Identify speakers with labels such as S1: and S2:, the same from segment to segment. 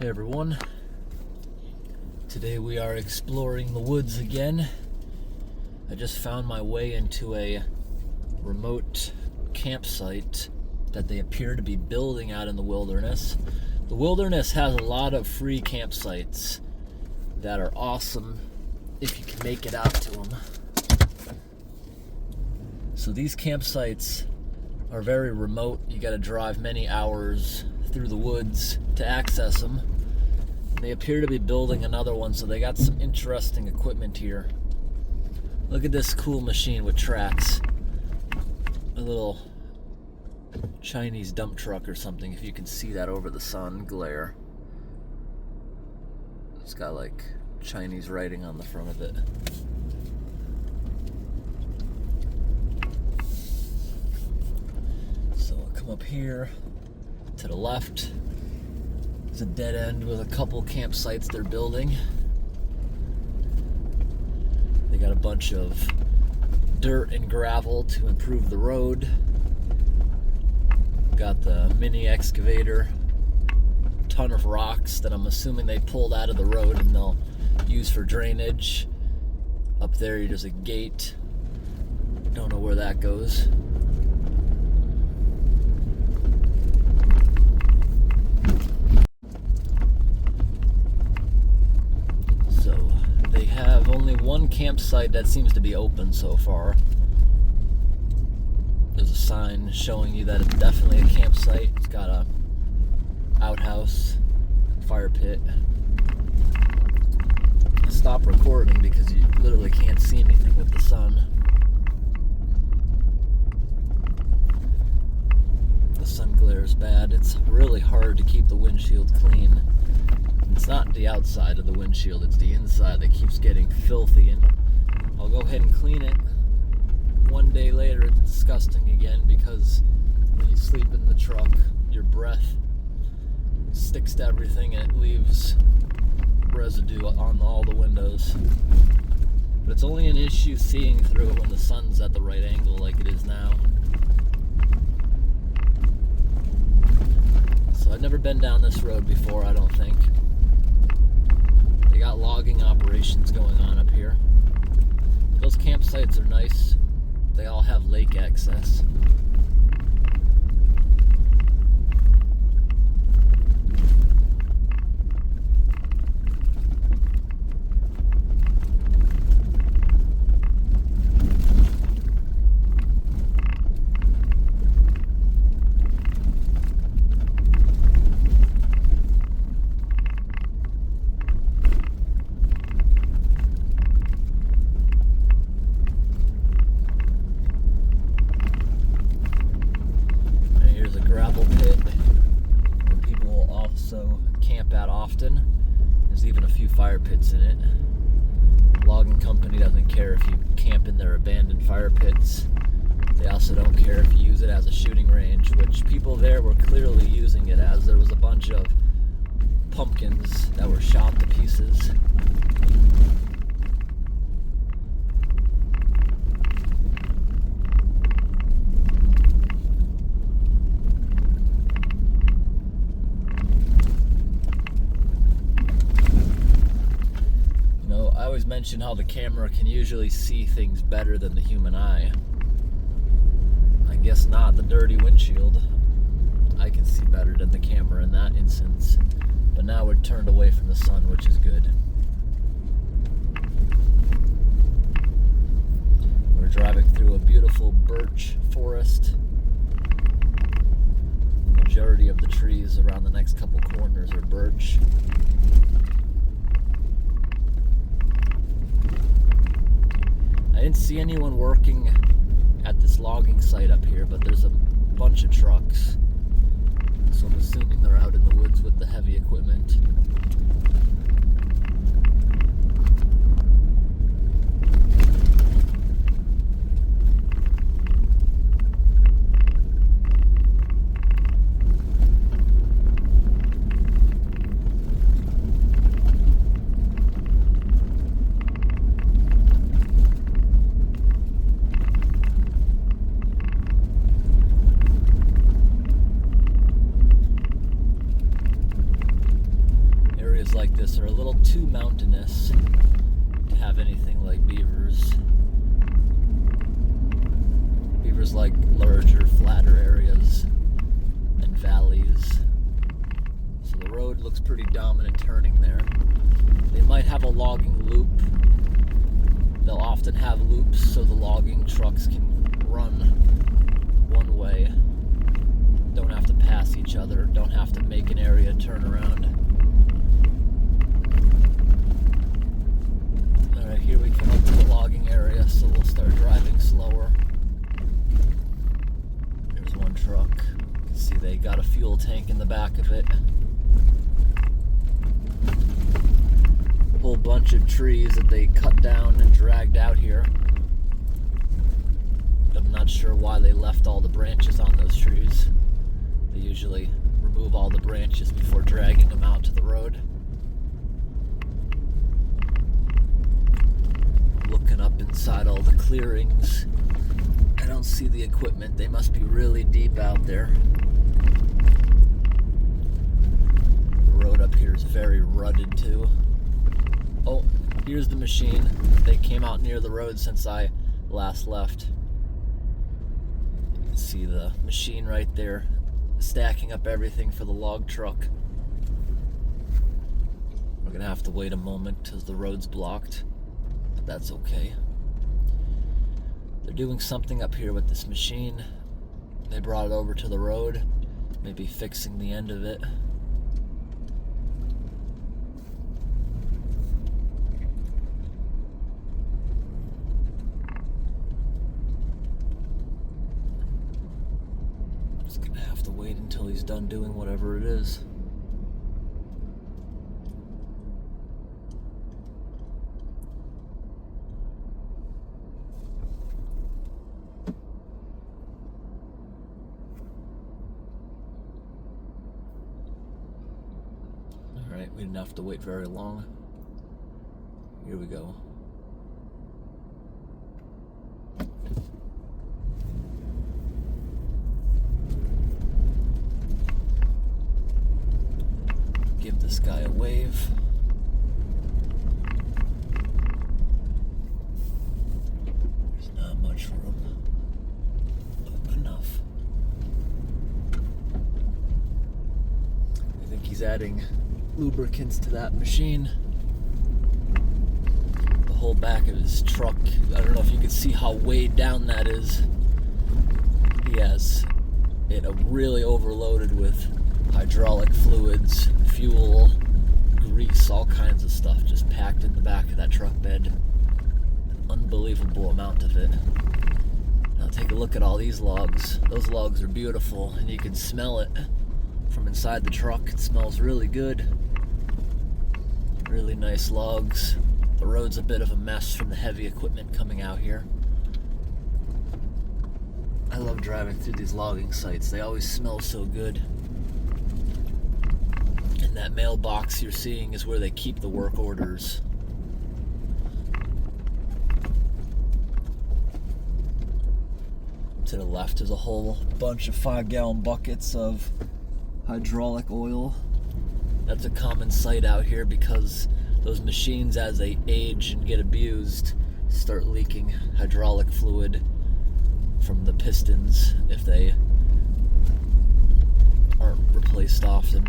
S1: Hey everyone, today we are exploring the woods again. I just found my way into a remote campsite that they appear to be building out in the wilderness. The wilderness has a lot of free campsites that are awesome if you can make it out to them. So these campsites are very remote. You got to drive many hours through the woods to access them. They appear to be building another one, so they got some interesting equipment here. Look at this cool machine with tracks. A little Chinese dump truck or something, if you can see that over the sun glare. It's got like Chinese writing on the front of it. So I'll come up here to the left. It's a dead end with a couple campsites they're building. They got a bunch of dirt and gravel to improve the road. Got the mini excavator, ton of rocks that I'm assuming they pulled out of the road and they'll use for drainage. Up there there's a gate. Don't know where that goes. Only one campsite that seems to be open so far. There's a sign showing you that it's definitely a campsite. It's got a outhouse, fire pit. Stop recording because you literally can't see anything with the sun. The sun glare is bad. It's really hard to keep the windshield clean. It's not the outside of the windshield, it's the inside that keeps getting filthy, and I'll go ahead and clean it. One day later it's disgusting again because when you sleep in the truck, your breath sticks to everything and it leaves residue on all the windows. But it's only an issue seeing through it when the sun's at the right angle like it is now. So I've never been down this road before, I don't think. They got logging operations going on up here. Those campsites are nice. They all have lake access. There's even a few fire pits in it. Logging company doesn't care if you camp in their abandoned fire pits. They also don't care if you use it as a shooting range, which people there were clearly using it as. There was a bunch of pumpkins that were shot to pieces. I always mention how the camera can usually see things better than the human eye. I guess not the dirty windshield. I can see better than the camera in that instance. But now we're turned away from the sun, which is good. We're driving through a beautiful birch forest. The majority of the trees around the next couple corners are birch. I didn't see anyone working at this logging site up here, but there's a bunch of trucks. So I'm assuming they're out in the woods with the heavy equipment. areas like this are a little too mountainous to have anything like beavers. Beavers like larger, flatter areas and valleys. So the road looks pretty dominant turning there. They might have a logging loop. They'll often have loops so the logging trucks can run one way. Don't have to pass each other. Don't have to make an area turn around. Alright, here we come up to the logging area, so we'll start driving slower. There's one truck. You can see they got a fuel tank in the back of it. A whole bunch of trees that they cut down and dragged out here. I'm not sure why they left all the branches on those trees. They usually remove all the branches before dragging them out to the road. Looking up inside all the clearings, I don't see the equipment. They must be really deep out there. The road up here is very rutted too. Oh, here's the machine. They came out near the road since I last left. You can see the machine right there, stacking up everything for the log truck. We're gonna have to wait a moment because the road's blocked, but that's okay. They're doing something up here with this machine. They brought it over to the road, maybe fixing the end of it. Just gonna have to wait until he's done doing whatever it is. Alright, we didn't have to wait very long. Here we go. Give this guy a wave. There's not much room, but enough. I think he's adding lubricants to that machine. The whole back of his truck, I don't know if you can see how weighed down that is. He has it really overloaded with hydraulic fluids, fuel, grease, all kinds of stuff just packed in the back of that truck bed. An unbelievable amount of it. Now take a look at all these logs. Those logs are beautiful, and you can smell it from inside the truck. It smells really good. Really nice logs. The road's a bit of a mess from the heavy equipment coming out here. I love driving through these logging sites. They always smell so good. And that mailbox you're seeing is where they keep the work orders. To the left is a whole bunch of 5-gallon buckets of hydraulic oil. That's a common sight out here because those machines, as they age and get abused, start leaking hydraulic fluid from the pistons if they aren't replaced often.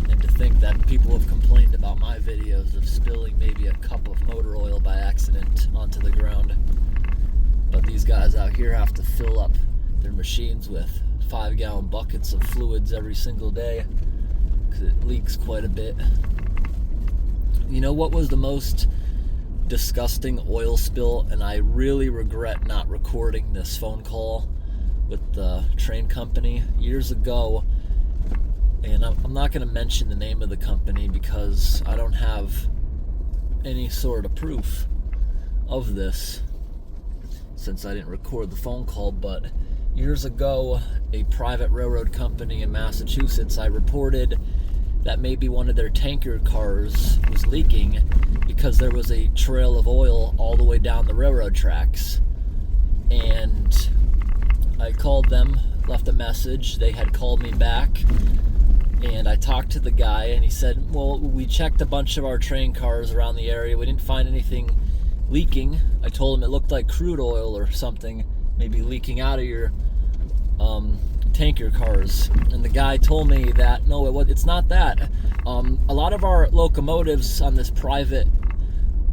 S1: And to think that people have complained about my videos of spilling maybe a cup of motor oil by accident onto the ground. But these guys out here have to fill up their machines with 5-gallon buckets of fluids every single day because it leaks quite a bit. You know what was the most disgusting oil spill, and I really regret not recording this phone call with the train company years ago, and I'm not going to mention the name of the company because I don't have any sort of proof of this since I didn't record the phone call. But years ago, a private railroad company in Massachusetts, I reported that maybe one of their tanker cars was leaking because there was a trail of oil all the way down the railroad tracks. And I called them left a message. They had called me back, and I talked to the guy, and he said, well, we checked a bunch of our train cars around the area. We didn't find anything leaking. I told him it looked like crude oil or something, maybe leaking out of your tanker cars. And the guy told me that, no, it's not that. A lot of our locomotives on this private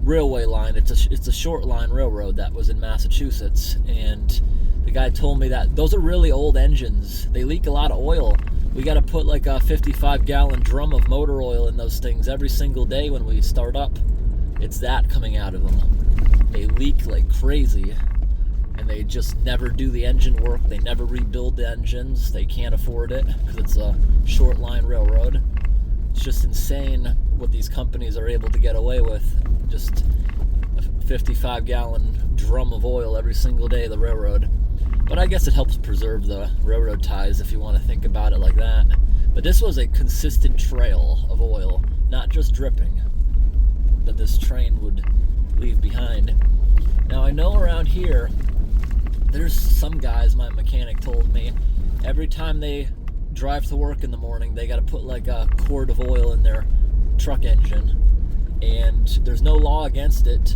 S1: railway line, it's a short line railroad that was in Massachusetts, and the guy told me that those are really old engines. They leak a lot of oil. We got to put like a 55-gallon drum of motor oil in those things every single day when we start up. It's that coming out of them. They leak like crazy, and they just never do the engine work. They never rebuild the engines. They can't afford it because it's a short line railroad. It's just insane what these companies are able to get away with. Just a 55-gallon drum of oil every single day of the railroad. But I guess it helps preserve the railroad ties if you want to think about it like that. But this was a consistent trail of oil, not just dripping, that this train would leave behind. Now I know around here, there's some guys, my mechanic told me, every time they drive to work in the morning, they got to put like a quart of oil in their truck engine. And there's no law against it.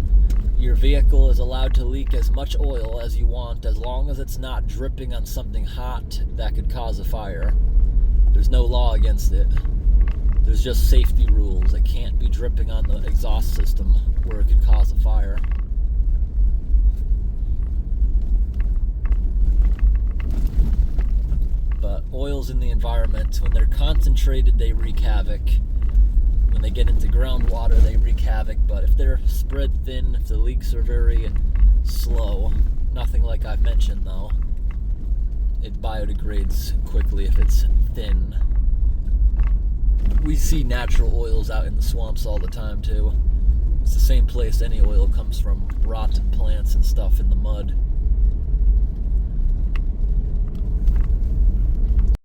S1: Your vehicle is allowed to leak as much oil as you want, as long as it's not dripping on something hot that could cause a fire. There's no law against it. There's just safety rules. It can't be dripping on the exhaust system where it could cause a fire. But oils in the environment, when they're concentrated, they wreak havoc. When they get into groundwater, they wreak havoc. But if they're spread thin, if the leaks are very slow, nothing like I've mentioned though, it biodegrades quickly if it's thin. We see natural oils out in the swamps all the time too. It's the same place any oil comes from, rotten plants and stuff in the mud.